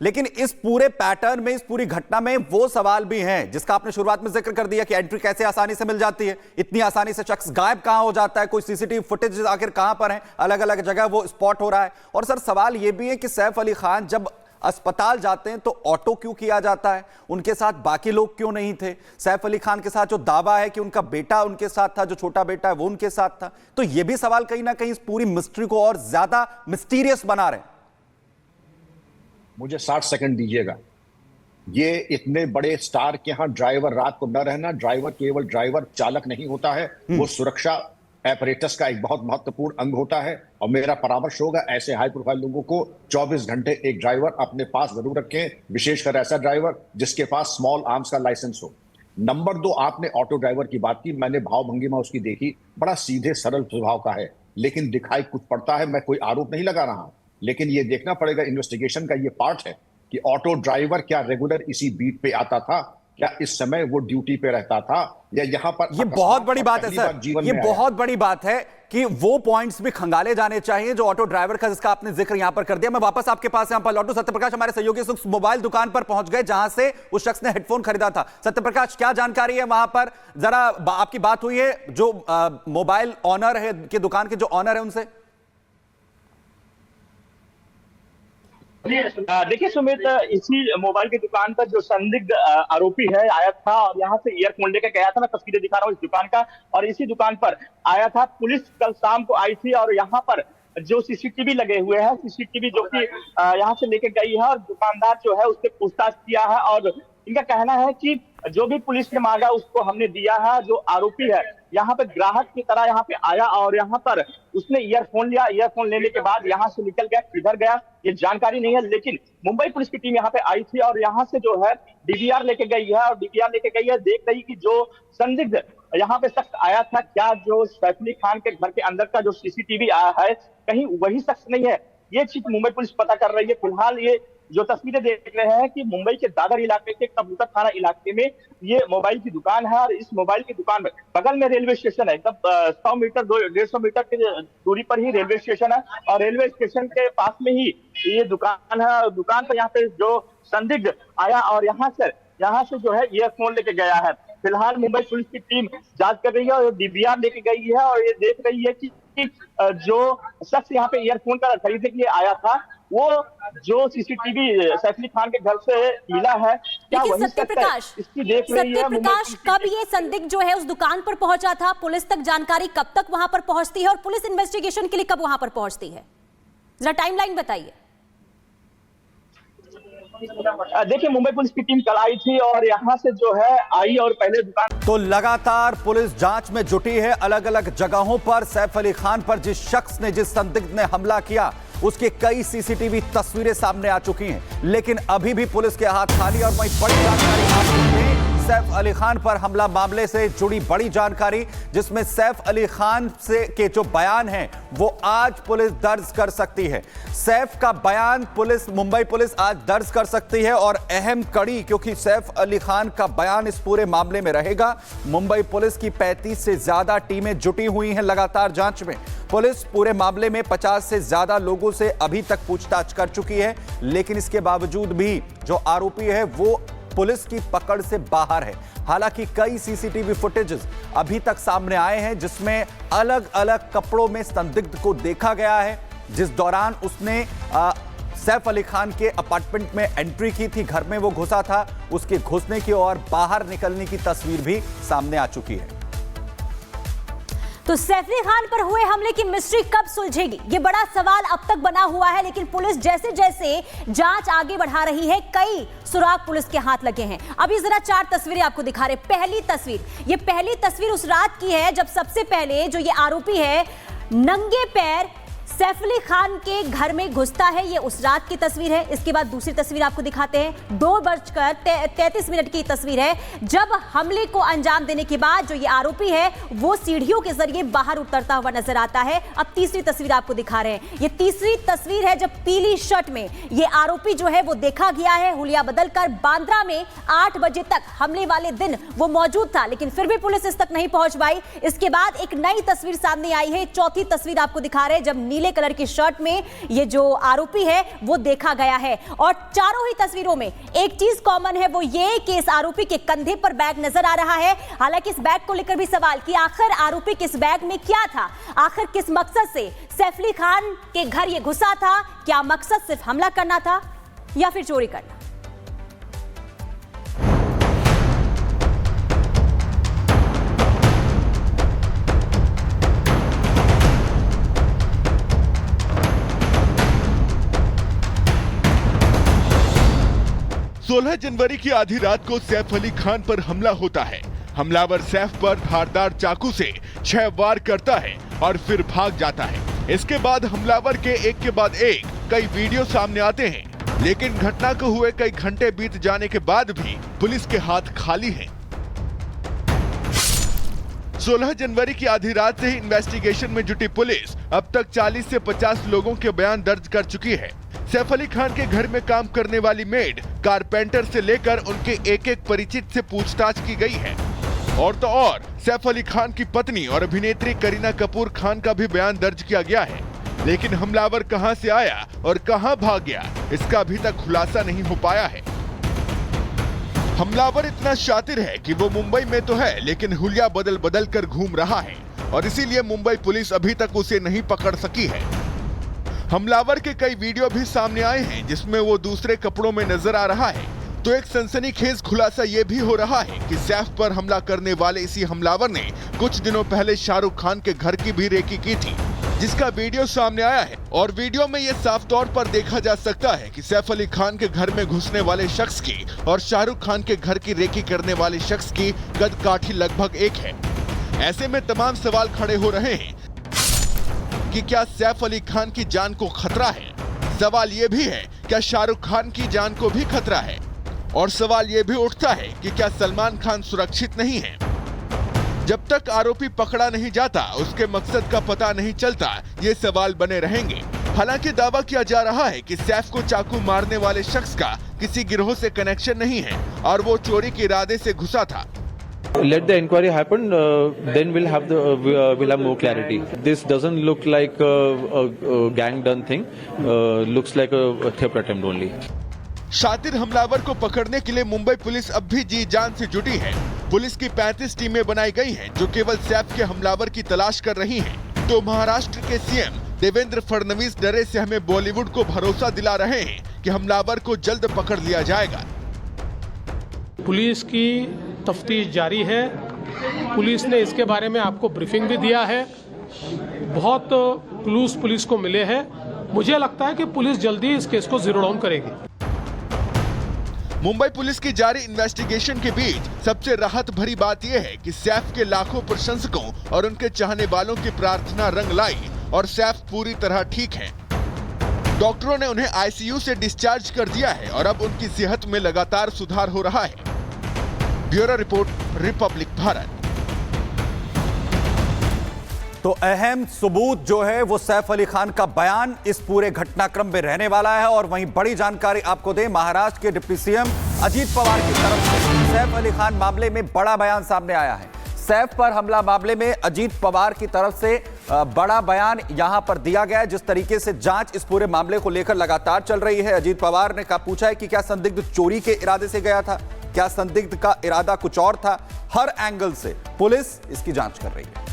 लेकिन इस पूरे पैटर्न में, इस पूरी घटना में वो सवाल भी हैं जिसका आपने शुरुआत में जिक्र कर दिया कि एंट्री कैसे आसानी से मिल जाती है, इतनी आसानी से शख्स गायब कहां हो जाता है, कोई सीसीटीवी फुटेज आखिर कहां पर है, अलग अलग जगह वो स्पॉट हो रहा है। और सर सवाल ये भी है कि सैफ अली खान जब अस्पताल जाते हैं तो ऑटो क्यों किया जाता है, उनके साथ बाकी लोग क्यों नहीं थे? सैफ अली खान के साथ जो दावा है कि उनका बेटा उनके साथ था, जो छोटा बेटा है वो उनके साथ था, तो यह भी सवाल कहीं ना कहीं इस पूरी मिस्ट्री को और ज्यादा मिस्टीरियस बना रहे हैं। मुझे 60 सेकंड दीजिएगा। ये इतने बड़े स्टार के यहां ड्राइवर रात को न रहना, ड्राइवर केवल ड्राइवर चालक नहीं होता है, वो सुरक्षा एपरेटस का एक बहुत महत्वपूर्ण अंग होता है। और मेरा परामर्श होगा ऐसे हाई प्रोफाइल लोगों को 24 घंटे एक ड्राइवर अपने पास जरूर रखें, विशेषकर ऐसा ड्राइवर जिसके पास स्मॉल आर्म्स का लाइसेंस हो। नंबर 2, आपने ऑटो ड्राइवर की बात की, मैंने भाव भंगिमा उसकी देखी, बड़ा सीधे सरल स्वभाव का है, लेकिन दिखाई कुछ पड़ता है। मैं कोई आरोप नहीं लगा रहा हूं, लेकिन ये देखना पड़ेगा, इन्वेस्टिगेशन का ये पार्ट है कि ऑटो ड्राइवर क्या रेगुलर इसी बीट पे आता था, क्या इस समय वो ड्यूटी पे रहता था, या यहां पर। ये बहुत बड़ी बात है सर, ये बहुत बड़ी बात है कि वो पॉइंट्स भी खंगाले जाने चाहिए जो ऑटो ड्राइवर का, जिसका आपने जिक्र यहां पर कर दिया। मैं वापस आपके पास यहां पर लौटूं। सत्यप्रकाश हमारे सहयोगी उस मोबाइल दुकान पर पहुंच गए जहां से उस शख्स ने हेडफोन खरीदा था। सत्यप्रकाश, क्या जानकारी है वहां पर? जरा आपकी बात हुई है जो मोबाइल ऑनर है की दुकान के जो ऑनर है उनसे? देखिए सुमित, इसी मोबाइल की दुकान पर जो संदिग्ध आरोपी है आया था और यहाँ से ईयरफोन लेकर गया था। मैं तस्वीरें दिखा रहा हूँ इस दुकान का, और इसी दुकान पर आया था। पुलिस कल शाम को आई थी और यहाँ पर जो सीसीटीवी लगे हुए हैं, सीसीटीवी जो कि यहाँ से लेकर गई है और दुकानदार जो है उससे पूछताछ किया है। और इनका कहना है कि जो भी पुलिस ने मांगा उसको हमने दिया है। जो आरोपी है यहाँ पे ग्राहक की तरह यहाँ पे आया और यहाँ पर उसने ईयरफोन लिया। ईयरफोन लेने के बाद यहाँ से निकल गया, किधर गया ये जानकारी नहीं है, लेकिन मुंबई पुलिस की टीम यहाँ पे आई थी और यहाँ से जो है डीवीआर लेके गई है। और डीवीआर लेके गई है, देख रही कि जो संदिग्ध यहाँ पे शख्स आया था, क्या जो सैफ अली खान के घर के अंदर का जो सीसीटीवी आया है कहीं वही शख्स नहीं है। ये चीज मुंबई पुलिस पता कर रही है। फिलहाल ये जो तस्वीरें देख रहे हैं कि मुंबई के दादर इलाके के कबूतर थाना इलाके में ये मोबाइल की दुकान है और इस मोबाइल की दुकान में बगल में रेलवे स्टेशन है। एकदम 100 मीटर 150 मीटर की दूरी पर ही रेलवे स्टेशन है और रेलवे स्टेशन के पास में ही ये दुकान है। दुकान पर यहाँ पे जो संदिग्ध आया और यहाँ से जो है ईयरफोन लेके गया है। फिलहाल मुंबई पुलिस की टीम जांच कर रही है और डीवीआर लेके गई है और ये देख रही है कि जो शख्स यहाँ पे ईयरफोन का खरीदने के लिए आया था वो जो सीसीटीवी सैफ अली खान के घर से मिला है, क्या वही सत्यप्रकाश, इसकी देख रही है। सत्यप्रकाश, कब ये संदिग्ध जो है उस दुकान पर पहुंचा था? पुलिस तक जानकारी कब तक वहां पर पहुंचती है और पुलिस इन्वेस्टिगेशन के लिए कब वहां पर पहुंचती है? जरा टाइमलाइन बताइए। देखिए, मुंबई पुलिस की टीम कल आई थी और यहाँ से जो है आई और पहले दुकान। तो लगातार पुलिस जांच में जुटी है। अलग अलग जगहों पर सैफ अली खान पर जिस शख्स ने, जिस संदिग्ध ने हमला किया, उसके कई सीसीटीवी तस्वीरें सामने आ चुकी हैं, लेकिन अभी भी पुलिस के हाथ खाली। और वहीं बड़ी जानकारी आ चुकी है सैफ अली खान पर हमला मामले से जुड़ी बड़ी जानकारी, जिसमें सैफ अली खान से के जो बयान हैं वो आज पुलिस दर्ज कर सकती है। सैफ का बयान मुंबई पुलिस आज दर्ज कर सकती है और अहम कड़ी, क्योंकि सैफ अली खान का बयान इस पूरे मामले में रहेगा। मुंबई पुलिस की 35 से ज्यादा टीमें जुटी हुई हैं लगातार जांच में। पुलिस पूरे मामले में 50 से ज्यादा लोगों से अभी तक पूछताछ कर चुकी है, लेकिन इसके बावजूद भी जो आरोपी है वो पुलिस की पकड़ से बाहर है। हालांकि कई सीसीटीवी फुटेजेस अभी तक सामने आए हैं जिसमें अलग अलग कपड़ों में संदिग्ध को देखा गया है, जिस दौरान उसने सैफ अली खान के अपार्टमेंट में एंट्री की थी, घर में वो घुसा था। उसके घुसने की और बाहर निकलने की तस्वीर भी सामने आ चुकी है। तो सैफ अली खान पर हुए हमले की मिस्ट्री कब सुलझेगी, ये बड़ा सवाल अब तक बना हुआ है। लेकिन पुलिस जैसे जैसे जांच आगे बढ़ा रही है, कई सुराग पुलिस के हाथ लगे हैं। अभी जरा 4 तस्वीरें आपको दिखा रहे। ये पहली तस्वीर उस रात की है जब सबसे पहले जो ये आरोपी है नंगे पैर सैफ अली खान के घर में घुसता है। ये उस रात की तस्वीर है। इसके बाद दूसरी तस्वीर आपको दिखाते हैं। 2:33 की तस्वीर है जब हमले को अंजाम देने के बाद जो ये आरोपी है वो सीढ़ियों के जरिए बाहर उतरता हुआ नजर आता है। अब तीसरी तस्वीर आपको दिखा रहे हैं। ये तीसरी तस्वीर है जब पीली शर्ट में ये आरोपी जो है वो देखा गया है। हुलिया बदलकर बांद्रा में 8 बजे तक हमले वाले दिन वो मौजूद था, लेकिन फिर भी पुलिस इस तक नहीं पहुंच पाई। इसके बाद एक नई तस्वीर सामने आई है। चौथी तस्वीर आपको दिखा रहे हैं जब नीले नीले कलर की शर्ट में ये जो आरोपी है वो देखा गया है। और चारों ही तस्वीरों में एक चीज कॉमन है, वो ये कि इस आरोपी के कंधे पर बैग नजर आ रहा है। हालांकि इस बैग को लेकर भी सवाल कि आखिर आरोपी किस बैग में क्या था, आखिर किस मकसद से सैफ अली खान के घर ये घुसा था। क्या मकसद सिर्फ हमला करना था या फिर चोरी करना? सोलह जनवरी की आधी रात को सैफ अली खान पर हमला होता है। हमलावर सैफ पर धारदार चाकू से 6 वार करता है और फिर भाग जाता है। इसके बाद हमलावर के एक के बाद एक कई वीडियो सामने आते हैं, लेकिन घटना को हुए कई घंटे बीत जाने के बाद भी पुलिस के हाथ खाली हैं। 16 जनवरी की आधी रात से ही इन्वेस्टिगेशन में जुटी पुलिस अब तक 40 से 50 लोगों के बयान दर्ज कर चुकी है। सैफ अली खान के घर में काम करने वाली मेड, कारपेंटर से लेकर उनके एक एक परिचित से पूछताछ की गई है। और तो और सैफ अली खान की पत्नी और अभिनेत्री करीना कपूर खान का भी बयान दर्ज किया गया है। लेकिन हमलावर कहां से आया और कहां भाग गया, इसका अभी तक खुलासा नहीं हो पाया है। हमलावर इतना शातिर है कि वो मुंबई में तो है, लेकिन हुलिया बदल बदल कर घूम रहा है और इसीलिए मुंबई पुलिस अभी तक उसे नहीं पकड़ सकी है। हमलावर के कई वीडियो भी सामने आए हैं जिसमें वो दूसरे कपड़ों में नजर आ रहा है। तो एक सनसनीखेज खुलासा ये भी हो रहा है कि सैफ पर हमला करने वाले इसी हमलावर ने कुछ दिनों पहले शाहरुख खान के घर की भी रेकी की थी, जिसका वीडियो सामने आया है। और वीडियो में ये साफ तौर पर देखा जा सकता है कि सैफ अली खान के घर में घुसने वाले शख्स की और शाहरुख खान के घर की रेकी करने वाले शख्स की कद काठी लगभग एक है। ऐसे में तमाम सवाल खड़े हो रहे हैं कि क्या सैफ अली खान की जान को खतरा है। सवाल ये भी है क्या शाहरुख खान की जान को भी खतरा है। और सवाल ये भी उठता है कि क्या सलमान खान सुरक्षित नहीं है। जब तक आरोपी पकड़ा नहीं जाता, उसके मकसद का पता नहीं चलता, ये सवाल बने रहेंगे। हालांकि दावा किया जा रहा है कि सैफ को चाकू मारने वाले शख्स का किसी गिरोह से कनेक्शन नहीं है और वो चोरी के इरादे से घुसा था। Let the inquiry happen, then we'll have more clarity. This doesn't look like a gang done thing. Looks like a theft attempt only. शातिर हमलावर को पकड़ने के लिए मुंबई पुलिस अब भी जी जान से जुटी है। पुलिस की 35 टीमें बनाई गई हैं जो केवल सैफ के हमलावर की तलाश कर रही हैं। तो महाराष्ट्र के सीएम देवेंद्र फडणवीस डरे से हमें बॉलीवुड को भरोसा दिला रहे हैं कि हमलावर को जल्द पकड़ लिया जाएगा। पुलिस की तफ्तीश जारी है। पुलिस ने इसके बारे में आपको ब्रीफिंग भी दिया है। बहुत क्लूज पुलिस को मिले हैं। मुझे लगता है कि पुलिस जल्दी इस केस को जीरो डाउन करेगी। मुंबई पुलिस की जारी इन्वेस्टिगेशन के बीच सबसे राहत भरी बात यह है कि सैफ के लाखों प्रशंसकों और उनके चाहने वालों की प्रार्थना रंग लाई और सैफ पूरी तरह ठीक है। डॉक्टरों ने उन्हें आईसीयू से डिस्चार्ज कर दिया है और अब उनकी सेहत में लगातार सुधार हो रहा है। Bureau report, Republic Bharat. तो अहम सबूत जो है वो सैफ अली खान का बयान इस पूरे घटनाक्रम में रहने वाला है। और वहीं बड़ी जानकारी आपको दें, महाराष्ट्र के डिप्टी सीएम अजीत पवार की तरफ से सैफ अली खान मामले में बड़ा बयान सामने आया है। सैफ पर हमला मामले में अजीत पवार की तरफ से बड़ा बयान यहां पर दिया गया है। जिस तरीके से जांच इस पूरे मामले को लेकर लगातार चल रही है, अजीत पवार ने पूछा है कि क्या संदिग्ध चोरी के इरादे से गया था, क्या संदिग्ध का इरादा कुछ और था। हर एंगल से पुलिस इसकी जांच कर रही है।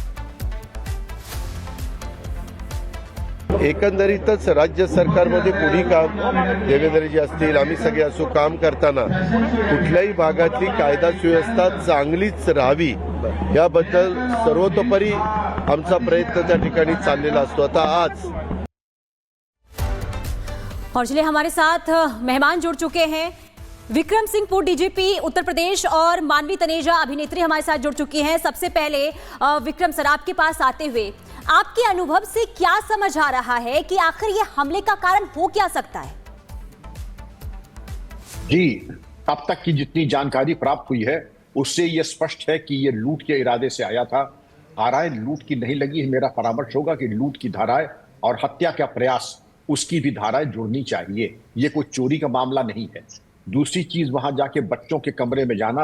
एकंदरीतच राज्य सरकारमध्ये पुढील काम देवेंद्रजी असतील, आम्ही सगळे असो, काम करताना कुठल्याही भागातली कायदा सुव्यवस्था चांगलीच राहावी याबद्दल सर्वतोपरी आमचा प्रयत्न त्या ठिकाणी चाललेला असतो। आता आज और चलिए हमारे साथ मेहमान जुड़ चुके हैं। विक्रम सिंह पुर डीजीपी उत्तर प्रदेश और मानवी तनेजा अभिनेत्री हमारे साथ जुड़ चुकी हैं। सबसे पहले विक्रम सर, आपके पास आते हुए आपके अनुभव से क्या समझ आ रहा है कि आखिर ये हमले का कारण हो क्या सकता है? जी, अब तक की जितनी जानकारी प्राप्त हुई है उससे यह स्पष्ट है कि यह लूट के इरादे से आया था। धाराएं लूट की नहीं लगी। मेरा परामर्श होगा कि लूट की धाराएं और हत्या का प्रयास, उसकी भी धाराएं जुड़नी चाहिए। यह कोई चोरी का मामला नहीं है। दूसरी चीज, वहां जाके बच्चों के कमरे में जाना